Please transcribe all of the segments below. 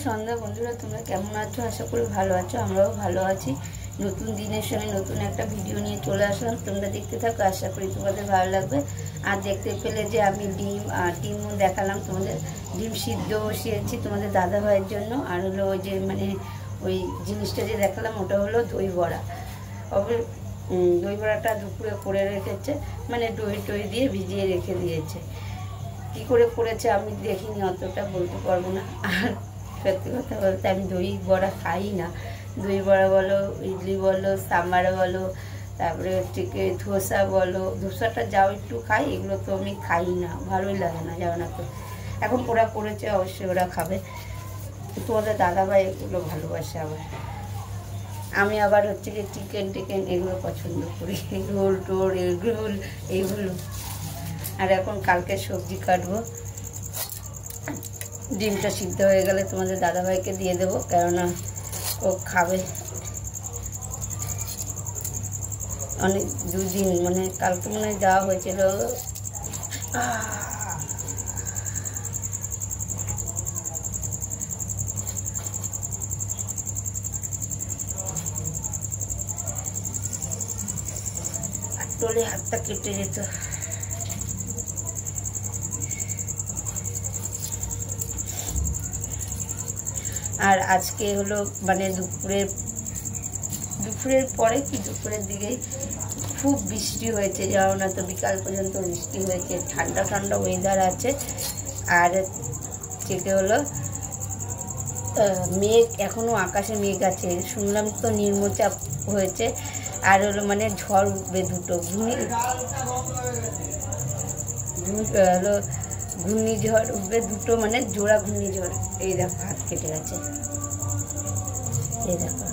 সন্ধ্যা বন্ধুরা, তোমরা কেমন আছো? আশা করি ভালো আছো। আমরাও ভালো আছি। নতুন দিনের সঙ্গে নতুন একটা ভিডিও নিয়ে চলে আসলাম। তোমরা দেখতে থাকো, আশা করি তোমাদের ভালো লাগবে। আর দেখতে পেলে যে আমি ডিমও দেখালাম তোমাদের। ডিম সিদ্ধ বসিয়েছি তোমাদের দাদা ভাইয়ের জন্য। আর হলো ওই যে ওই জিনিসটা যে দেখালাম ওটা হলো দই বড়া। দই বড়াটা দুপুরে করে রেখেছে, দই দিয়ে ভিজিয়ে রেখে দিয়েছে। কী করে করেছে আমি দেখিনি, অতটা বলতে পারবো না। আর সত্যি কথা বলতে আমি দই বড়া খাই না। দই বড়া বলো, ইডলি বলো, সাম্বার বলো, তারপরে হচ্ছে কি ধোসা বলো, ধোসাটা যাও একটু খাই, এগুলো তো আমি খাই না, ভালোই লাগে না, যাও না তো। এখন ওরা করেছে, অবশ্যই ওরা খাবে। তোমাদের দাদাভাই এগুলো ভালোবাসে। আমি আবার হচ্ছে কি চিকেন টিকেন এগুলো পছন্দ করি, রোল টোল এগরোল এইগুলো। আর এখন কালকে সবজি কাটবো। ডিমটা সিদ্ধ হয়ে গেলে তোমাদের দাদাভাইকে দিয়ে দেবো, কেননা ও খাবে। অনেক দুদিন কালকে যাওয়া হয়েছিল। টোলে হাতটা কেটে যেত। আর আজকে হলো দুপুরের পরে কি দুপুরের দিকেই খুব বৃষ্টি হয়েছে, যাও না তো, বিকাল পর্যন্ত বৃষ্টি হয়েছে। ঠান্ডা ঠান্ডা ওয়েদার আছে। আর যেটা হলো মেঘ, এখনও আকাশে মেঘ আছে, শুনলাম তো নিম্নচাপ হয়েছে। আর হলো ঝড় উঠবে দুটো, ঘূর্ণিঝড় উঠবে দুটো, জোড়া ঘূর্ণিঝড়। এই দেখো হাত কেটে গেছে, এই দেখো।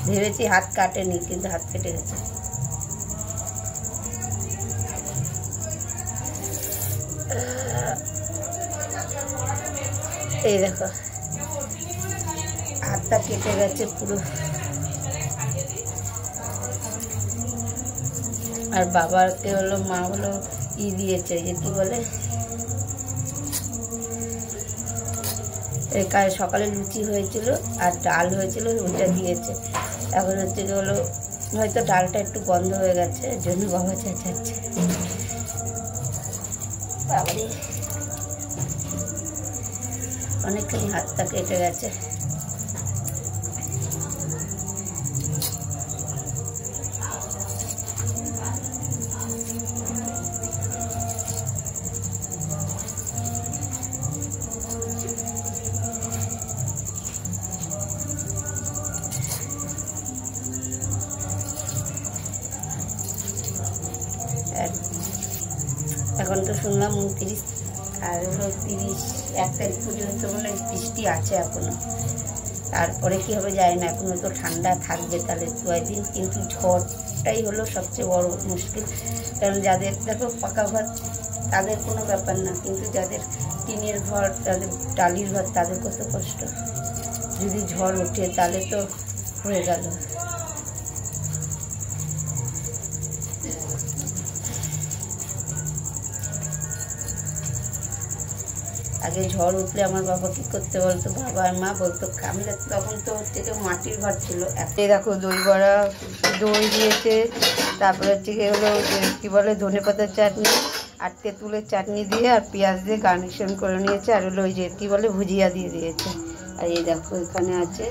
ভেবেছি হাত কাটেনি, কিন্তু হাত কেটে গেছে। এই দেখো হাতটা কেটে গেছে পুরো। আর বাবাকে হলো মা হলো দিয়েছে, যে কি বলে, সকালে লুচি হয়েছিল আর ডাল হয়েছিল, ওইটা দিয়েছে। এখন হচ্ছে কি হলো, হয়তো ডালটা একটু গন্ধ হয়ে গেছে, এর জন্য বাবা চেঁচাচ্ছে। বাবারে অনেকখানি হাতটা কেটে গেছে। এখন তো শুনলাম 29 আর হলো 31 তারিখ পর্যন্ত বৃষ্টি আছে এখনো। তারপরে কি হবে যায় না, এখনো তো ঠান্ডা থাকবে তাহলে 2 দিন। কিন্তু ঝড়টাই হলো সবচেয়ে বড় মুশকিল। কারণ যাদের দেখো পাকা ঘর তাদের কোনো ব্যাপার না, কিন্তু যাদের টিনের ঘর, তাদের টালির ঘর, তাদের কত কষ্ট। যদি ঝড় ওঠে তাহলে তো হয়ে গেল। আগে ঝড় উঠলে আমার বাবা কী করতে বলতো, বাবা আর মা বলতো, আমরা তখন তো হচ্ছে কি মাটির ঘর ছিল। এই দেখো দই বড়া, দই দিয়েছে, তারপরে হচ্ছে কি হলো কী বলে ধনেপাতার চাটনি আর তেঁতুলের চাটনি দিয়ে আর পেঁয়াজ দিয়ে গার্নিশন করে নিয়েছে। আর হলো ওই যে কী বলে ভুজিয়া দিয়ে দিয়েছে। আর এই দেখো এখানে আছে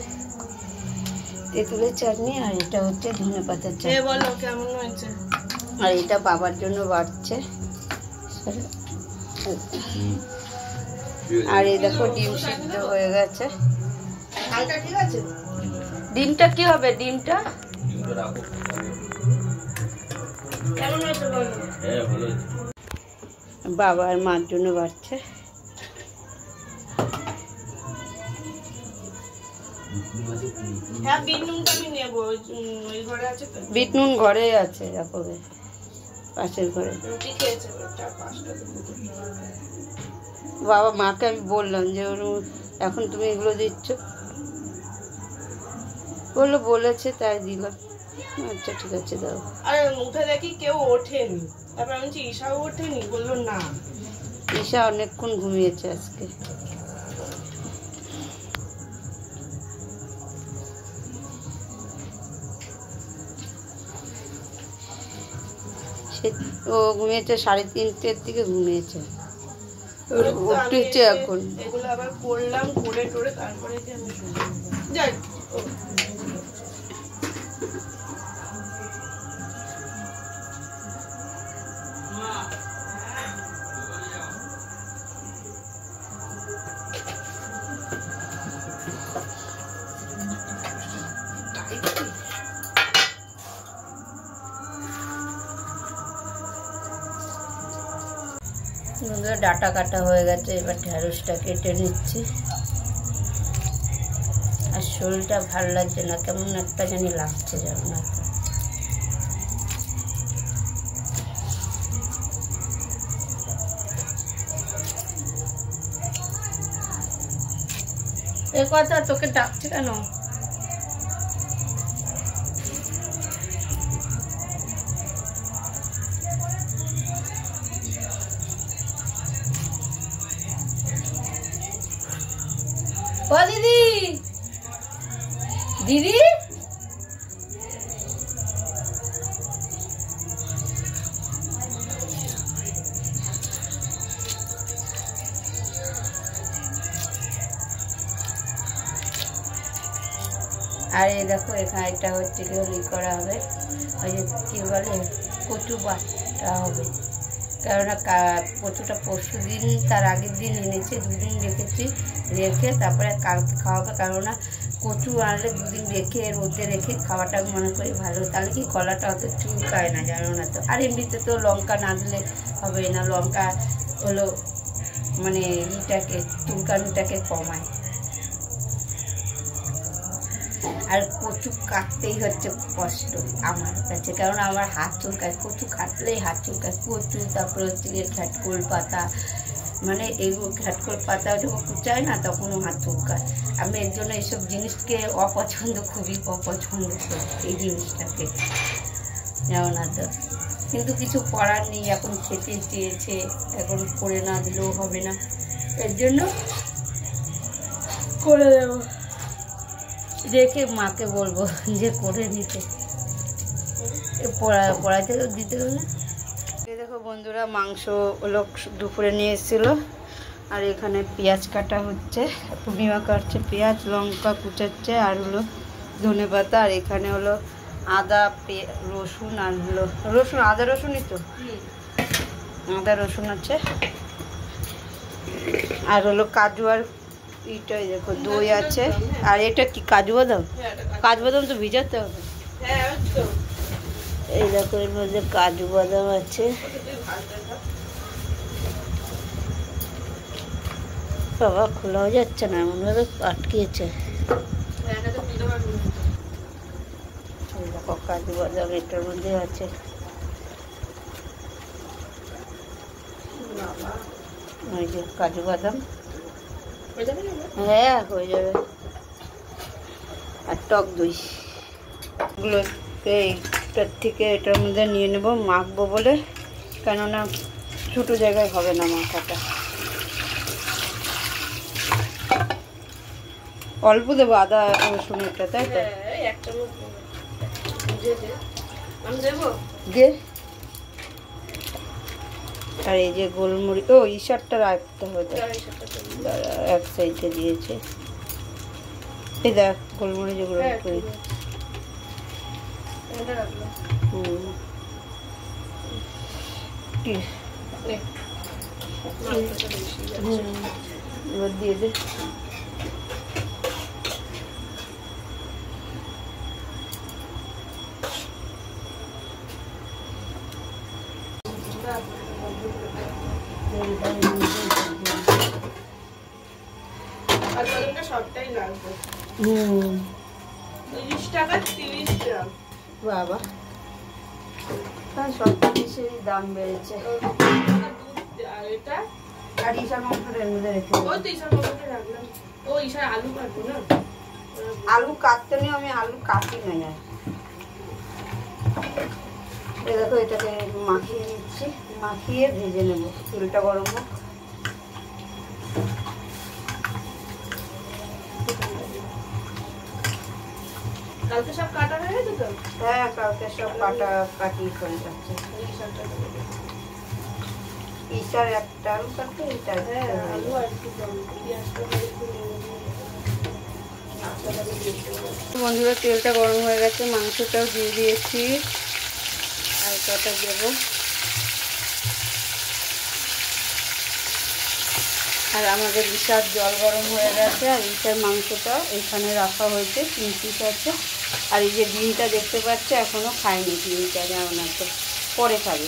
তেঁতুলের চাটনি, আর এটা হচ্ছে ধনেপাতার চাটনি। বলো কেমন হয়েছে। আর এটা বাবার জন্য বাড়ছে। আর এই দেখো ডিম সিদ্ধ হয়ে গেছে। ঠিক আছে, ডিমটা কি হবে, ডিমটা কেমন হয়েছে বলো। বাবা আর মার জন্য বাড়ছে। হ্যাঁ, বিট নুনটা আমি নেবো, ওই ঘরে আছে তো। বিট নুন ঘরে আছে, দেখো পাশের ঘরে। রুটি খেয়েছে 4-5টা। বাবা মাকে আমি বললাম যে এখন তুমি এগুলো দিচ্ছ, বলেছে তাই দিলাম। আচ্ছা ঠিক আছে দাও। আর উঠে দেখি কেউ ওঠেনি, তারপর আমি বলছি ঈশাও ওঠেনি, বললো না। ঈশা অনেকক্ষণ ঘুমিয়েছে আজকে। ও ঘুমিয়েছে 3:30-এর দিকে ঘুমিয়েছে, উঠেছে এখন। এগুলো আবার করলাম, করে টোরে তারপরে কি আমি যাই। ডাটা কাটা হয়ে গেছে, এবার ঢ্যাঁড়সটা কেটে নিচ্ছি। আর শরীরটা ভালো লাগছে না, কেমন একটা জানি লাগছে, জানো না। এ কথা তোকে ডাকছে কেন? ও দিদি, দিদি আর এই দেখো এখানে এটা হচ্ছে কি করা হবে, ওই যে কি বলে কচু বাটা হবে। কেননা কচুটা পরশু দিন তার আগের দিন এনেছে, 2 দিন রেখেছি, রেখে তারপরে কালকে খাওয়াবে। কেননা কচু আনলে 2 দিন রেখে রোদে রেখে খাওয়াটা মনে করি ভালো, তাহলে কি গলাটা অত চুলকায় না, জানো না তো। আর এমনিতে তো লঙ্কা না দিলে হবে না, লঙ্কা হলো মানে ইটাকে চুলকানিটাকে কমায়। আর কচু কাটতেই হচ্ছে কষ্ট আমার কাছে, কারণ আমার হাত চুলকায়, কচু কাটলেই হাত চুলকায়। কচু, তারপরে হচ্ছে গিয়ে ঘ্যাটকোল পাতা, মানে এইগুলো ঘ্যাটকোল পাতা যখন কুচায় না তখনও হাত চুলকায়। আমি এর জন্য এইসব জিনিসকে অপছন্দ, খুবই অপছন্দ করি এই জিনিসটাকে, জানো না তো। কিন্তু কিছু করার নেই, এখন খেতে চেয়েছে, এখন করে না দিলেও হবে না, এর জন্য করে দেবো। দেখে মাকে বলবো যে করে নিতে, পড়াইতে দিতে গেলে। এই দেখো বন্ধুরা, মাংস হলো দুপুরে নিয়ে এসেছিলো, আর এখানে পেঁয়াজ কাটা হচ্ছে, পূর্ণিমা কাটছে, পেঁয়াজ লঙ্কা কুচাচ্ছে, আর হলো ধনেপাতা, আর এখানে হলো আদা রসুন, আর হলো রসুন, আদা রসুনই তো, আদা রসুন আছে, আর হলো কাজু, আর এইটাই দেখো দই আছে। আর এটা কি কাজু বাদাম? কাজু বাদাম তো ভিজাতে হবে। এই দেখো এর মধ্যে কাজু বাদাম আছে। বাবা খোলাও যাচ্ছে না, এমনভাবে আটকিয়েছে। দেখো কাজু বাদাম এটার মধ্যে আছে। ওই যে কাজু বাদাম, হ্যাঁ হয়ে যাবে। আর টক দই, এগুলোকে এইটার থেকে এটার মধ্যে নিয়ে নেব, মাখবো বলে, কেননা ছোটো জায়গায় হবে না মাখাটা। অল্প দেবো আদা রসুনটা, তাই তো? যে আর এই যে গোলমরিচ, ও ইশারটা রাখতে হবে, এক সাইডে দিয়েছে। এই দেখ গোলমরিচ এগুলো এবার দিয়ে দে। সবটাই লাগবে। 30 টাকা 30 গ্রাম। বাবা, সব জিনিসেরই দাম বেড়েছে। আর এটা আর ইশার মাংসটা এর মধ্যে রেখে, ওই তো ইশার মাংসটা রাখলাম। ও ইশার আলু কাটবো না, আলু কাটতে নেই, আমি আলু কাটি না। এই দেখো এটাকে মাখিয়ে নিচ্ছি, মাখিয়ে ভেজে নেবো, তেলটা গরম হোক। কালকে সব কাটা হয়ে গেছে তো? হ্যাঁ, কালকে সব কাটি করে যাচ্ছে। ঈশার একটা আলু কাটতে, এটা আলু আর একটু পেঁয়াজটা বন্ধুরা, তেলটা গরম হয়ে গেছে, মাংসটাও দিয়ে দিয়েছি, আর কটা দেবো। আর আমাদের ঈশার জল গরম হয়ে গেছে, আর ঈশার মাংসটা এখানে রাখা হয়েছে, 3 পিস আছে। আর এই যে ডিমটা দেখতে পাচ্ছে, এখনও খায়নি ডিমটা, যেমন আছে, পরে খাবে।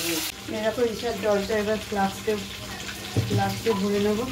এরকম ঈশার জলটা এবার লাস্টে ভরে নেবো।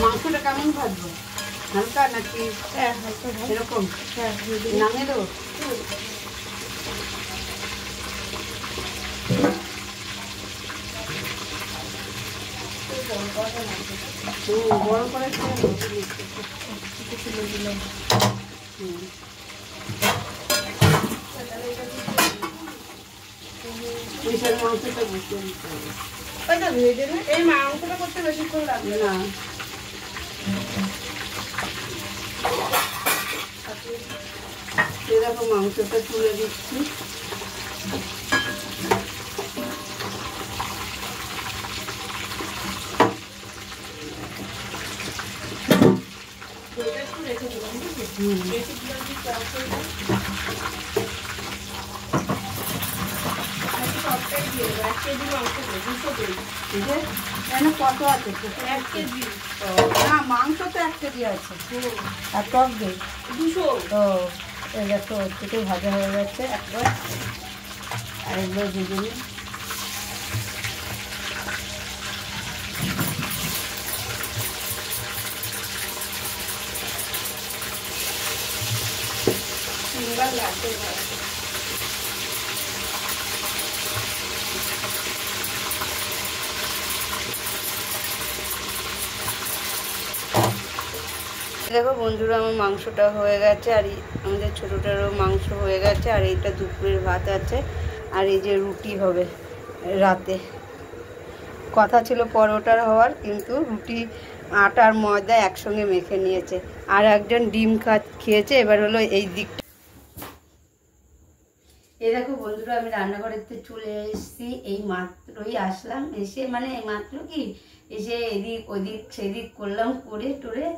মাংসটা কেমন ভাজবো? হালকা নাকি এরকম নামিয়ে দেবো? বড় করে মাংসটা বসিয়ে দিতে হবে। এই মাংসটা করতে বেশিক্ষণ লাগবে না, এরকম মাংসটা তুলে দিচ্ছি। কত আছে? 1 কেজি। না, মাংস তো 1 কেজি আছে, আর টক দই 200। তো এই দেখো, থেকে ভাজা হয়ে যাচ্ছে একবার, আরেকবার ভেজে নিই। তিনবার লাগবে। দেখো বন্ধুরা, আমার মাংসটা হয়ে গেছে, আর আমাদের ছোটোটারও মাংস হয়ে গেছে, আর এইটা দুপুরের ভাত আছে, আর এই যে রুটি হবে রাতে। কথা ছিল পরোটার হওয়ার, কিন্তু রুটি আটার ময়দা একসঙ্গে মেখে নিয়েছে, আর একজন ডিম খেয়েছে। এবার হলো এই দিকটা। এই দেখো বন্ধুরা, আমি রান্নাঘরেতে চলে এসেছি, এই মাত্রই আসলাম, এসে মানে এই মাত্র কি এসে এদিক ওদিক সেদিক করলাম, করে টরে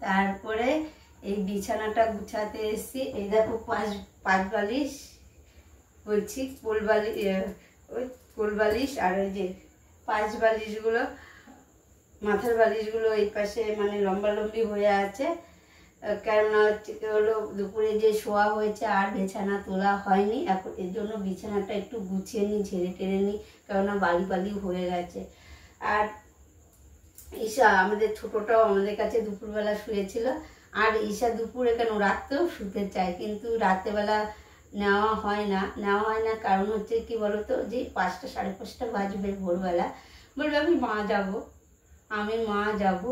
তারপরে এই বিছানাটা গুছাতে এসেছি। এই দেখো পাঁচ বালিশ বলছি, কোল বালিশ, আর ওই যে 5 বালিশগুলো, মাথার বালিশগুলো এই পাশে মানে লম্বালম্বি হয়ে আছে, কেননা হলো দুপুরে যে শোয়া হয়েছে, আর বিছানা তোলা হয়নি এখন, এর জন্য বিছানাটা একটু গুছিয়ে নিই, ঝেড়ে টেড়ে নিই, কেননা বালি হয়ে গেছে। আর ঈশা আমাদের ছোটটাও আমাদের কাছে দুপুরবেলা শুয়েছিল, আর ঈশা দুপুরে কেন রাতেও শুতে চায়, কিন্তু রাতেবেলা নেওয়া হয় না। কারণ হচ্ছে কি বলতো, যে 5টা 5:30 বাজবে ভোরবেলা, বলবে আমি মা যাব,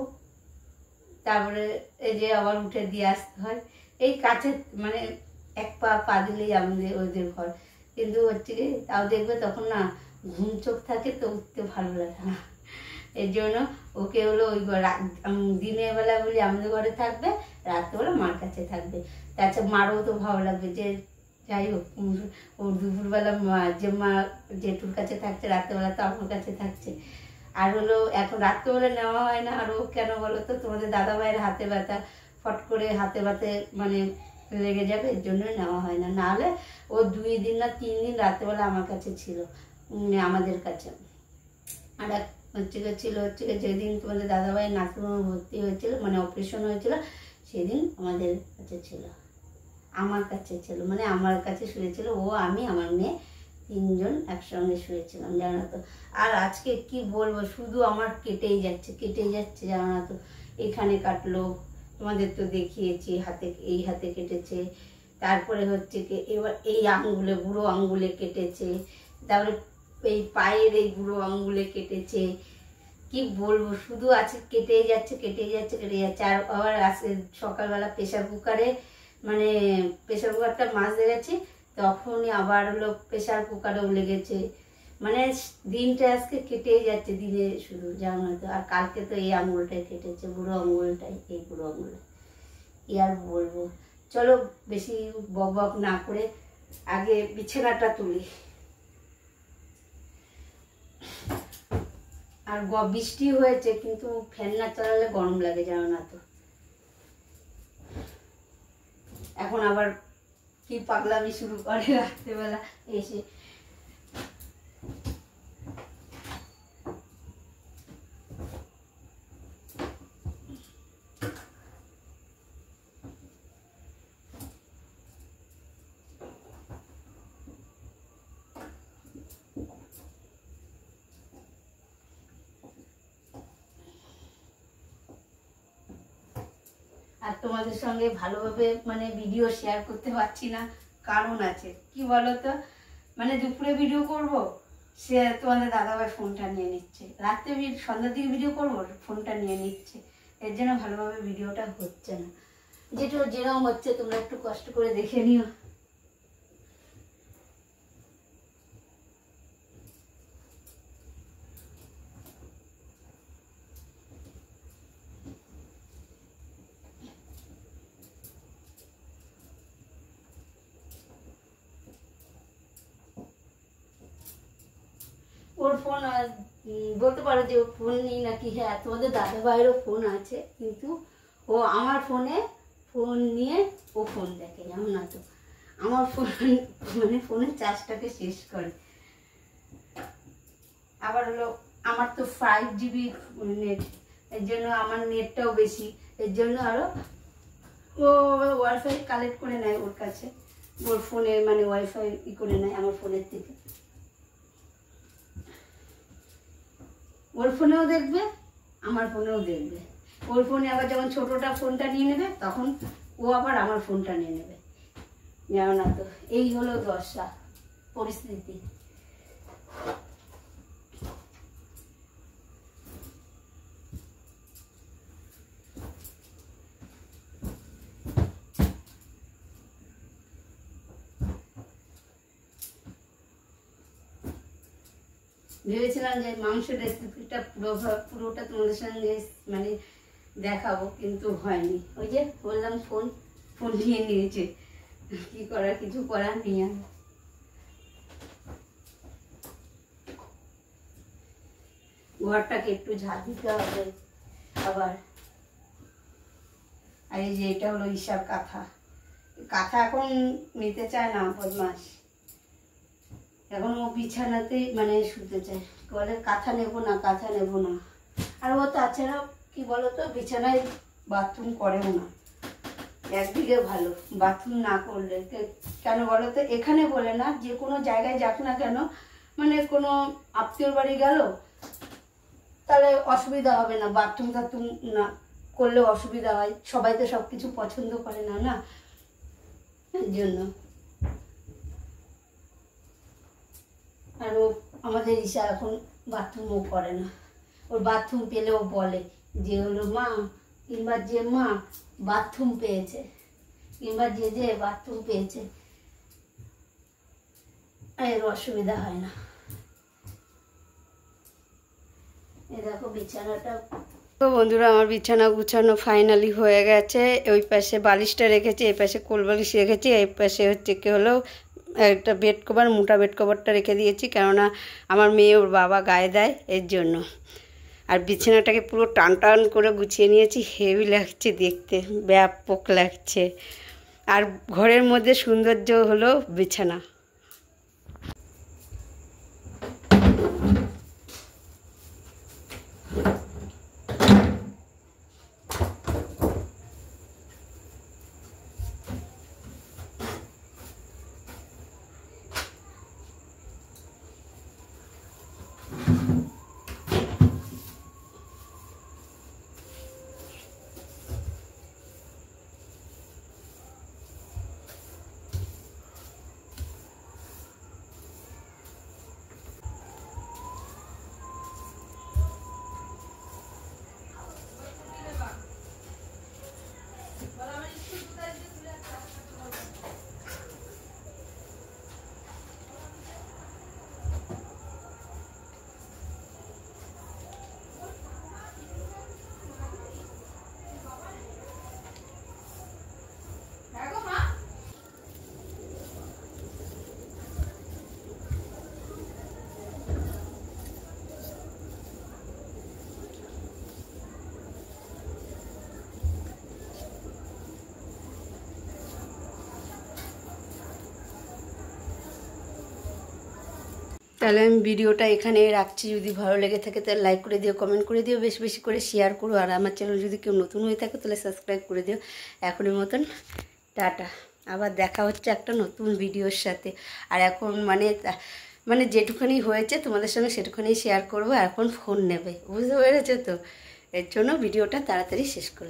তারপরে এই যে আবার উঠে দিয়ে আসতে হয়, এই কাছে মানে 1 পা দিলেই আমাদের ওদের ঘর। কিন্তু হচ্ছে কি, তাও দেখবে তখন না ঘুম চোখ থাকে, তো উঠতে ভালো লাগে না, এর জন্য ওকে হলো ওই দিনের বেলা বলি আমাদের ঘরে থাকবে, রাত্রেবেলা মার কাছে থাকবে। তাছাড়া মারও তো ভালো লাগবে, যে যাই হোক ওর দুপুরবেলা যে মা জেঠুর কাছে থাকছে, রাত্রেবেলা তো আমার কাছে থাকছে। আর হলো এখন রাত্রেবেলা নেওয়া হয় না, আর ও কেন বলো তো, তোমাদের দাদা ভাইয়ের হাতে ব্যথা, ফট করে হাতে মানে লেগে যাবে, এর জন্যই নেওয়া হয় না। নাহলে ও 2 দিন না 3 দিন রাত্রেবেলা আমার কাছে ছিল, আমাদের কাছে। আর ছিল যেদিন তোমাদের দাদাভাইয়ের নাতিমার ভর্তি হয়েছিল, মানে অপারেশন হয়েছিল, সেদিন আমাদের কাছে ছিল, আমার কাছে ছিল, মানে আমার কাছে শুয়েছিল ও, আমি, আমার মেয়ে তিনজন একসঙ্গে শুয়েছিলাম, জানো তো। আর আজকে কি বলবো, শুধু আমার কেটেই যাচ্ছে জানো না তো। এখানে কাটলো, তোমাদের তো দেখিয়েছি, হাতে এই হাতে কেটেছে, তারপরে হচ্ছে কি এবার এই আঙ্গুলে, বুড়ো আঙ্গুলে কেটেছে, তারপরে এই পায়ের এই বুড়ো আঙ্গুলে কেটেছে। কি বলবো, শুধু আছে কেটেই যাচ্ছে। আর আবার আজকে সকালবেলা প্রেশার কুকারে, মানে প্রেশার কুকারটা মাজতে গেছি, তখনই আবার হলো প্রেশার কুকারেও লেগেছে। মানে দিনটা আজকে কেটেই যাচ্ছে, দিনে শুধু, জানো তো। আর কালকে তো এই আঙুলটাই কেটেছে, বুড়ো আঙুলটাই, এই বুড়ো আঙুল। কি আর বলবো, চলো বেশি বক না করে আগে বিছানাটা তুলি। আর বৃষ্টি হয়েছে, কিন্তু ফ্যান না চালালে গরম লাগে, জানো না তো। এখন আবার কি পাগলামি শুরু করে রাত্রেবেলা এসে। আর তোমাদের সঙ্গে ভালোভাবে মানে ভিডিও শেয়ার করতে পারছি না, কারণ আছে কি বলতো, মানে দুপুরে ভিডিও করব, সে তোমাদের দাদাভাই ফোনটা নিয়ে নিচ্ছে, রাত্রে সন্ধ্যার দিকে ভিডিও করব, ফোনটা নিয়ে নিচ্ছে, এর জন্য ভালোভাবে ভিডিওটা হচ্ছে না। যেরকম হচ্ছে তোমরা একটু কষ্ট করে দেখে নিও। ওর ফোন বলতে পারো যে ফোন নেই নাকি, হ্যাঁ তোমাদের দাদা ভাইয়েরও ফোন আছে, কিন্তু ও আমার ফোনে ফোন নিয়ে ও ফোন দেখে, জানো না তো। আমার ফোন মানে ফোনের চার্জটাকে শেষ করে। আবার হলো আমার তো 5 GB নেট, এর জন্য আমার নেটটাও বেশি, এর জন্য আরো ও ওয়াইফাই কালেক্ট করে নেয় ওর কাছে, ওর ফোনে মানে ওয়াইফাই করে নেয় আমার ফোনের থেকে। ওর ফোনেও দেখবে, আমার ফোনেও দেখবে। ওর ফোনে আবার যখন ছোটটা ফোনটা নিয়ে নেবে, তখন ও আবার আমার ফোনটা নিয়ে নেবে, জানো না তো। এই হলো দশা পরিস্থিতি। ভেবেছিলাম যে মাংসের রেসিপিটা পুরোটা তোমাদের সঙ্গে মানে দেখাবো, কিন্তু হয়নি। ওই যে বললাম ফোন নিয়ে নিয়েছে, কি করার, কিছু করার নেই। ঘরটাকে একটু ঝাড় দিতে হবে আবার। আর এই যে এটা হলো ঈশার কাঁথা এখন নিতে চায় না, বদমাস। এখন ও বিছানাতেই মানে শুতে চায়, বলে কাঁথা নেবো না। আর ও তাছাড়া কি বলতো, বিছানায় বাথরুম করেও না। একদিকে ভালো, বাথরুম না করলে কেন বলতো, এখানে বলে না, যে কোনো জায়গায় যাক না কেন, মানে কোনো আত্মীয়র বাড়ি গেল, তাহলে অসুবিধা হবে না, বাথরুম না করলে অসুবিধা হয়। সবাই তো সব কিছু পছন্দ করে না, না, এর জন্য। আর ও আমাদের ঈশা এখন বাথরুমও করে না। ওর বাথরুম পেলেও বলে যে হলো মা, কিংবা যে মা বাথরুম পেয়েছে, কিংবা যে বাথরুম পেয়েছে, এর অসুবিধা হয় না। এই দেখো বিছানাটা। তো বন্ধুরা, আমার বিছানা গুছানো ফাইনালি হয়ে গেছে। ওই পাশে বালিশটা রেখেছি, এই পাশে কোল বালিশ রেখেছি, এই পাশে হচ্ছে কি হলো একটা বেড কভার, মোটা বেড কভারটা রেখে দিয়েছি, কেননা আমার মেয়ে ওর বাবা গায়ে দেয়, এর জন্য। আর বিছানাটাকে পুরো টান করে গুছিয়ে নিয়েছি, হেভি লাগছে দেখতে, ব্যাপক লাগছে। আর ঘরের মধ্যে সৌন্দর্য হলো বিছানা। তাহলে আমি ভিডিওটা এখানে রাখছি। যদি ভালো লেগে থাকে তাহলে লাইক করে দিও, কমেন্ট করে দিও, বেশি বেশি করে শেয়ার করো। আর আমার চ্যানেল যদি কেউ নতুন হয়ে থাকে তাহলে সাবস্ক্রাইব করে দিও। এখনের মতন টাটা, আবার দেখা হচ্ছে একটা নতুন ভিডিওর সাথে। আর এখন মানে যেটুখানি হয়েছে তোমাদের সঙ্গে সেটুখানি শেয়ার করবো। এখন ফোন নেবে, বুঝতে পেরেছো তো? এর জন্য ভিডিওটা তাড়াতাড়ি শেষ করো।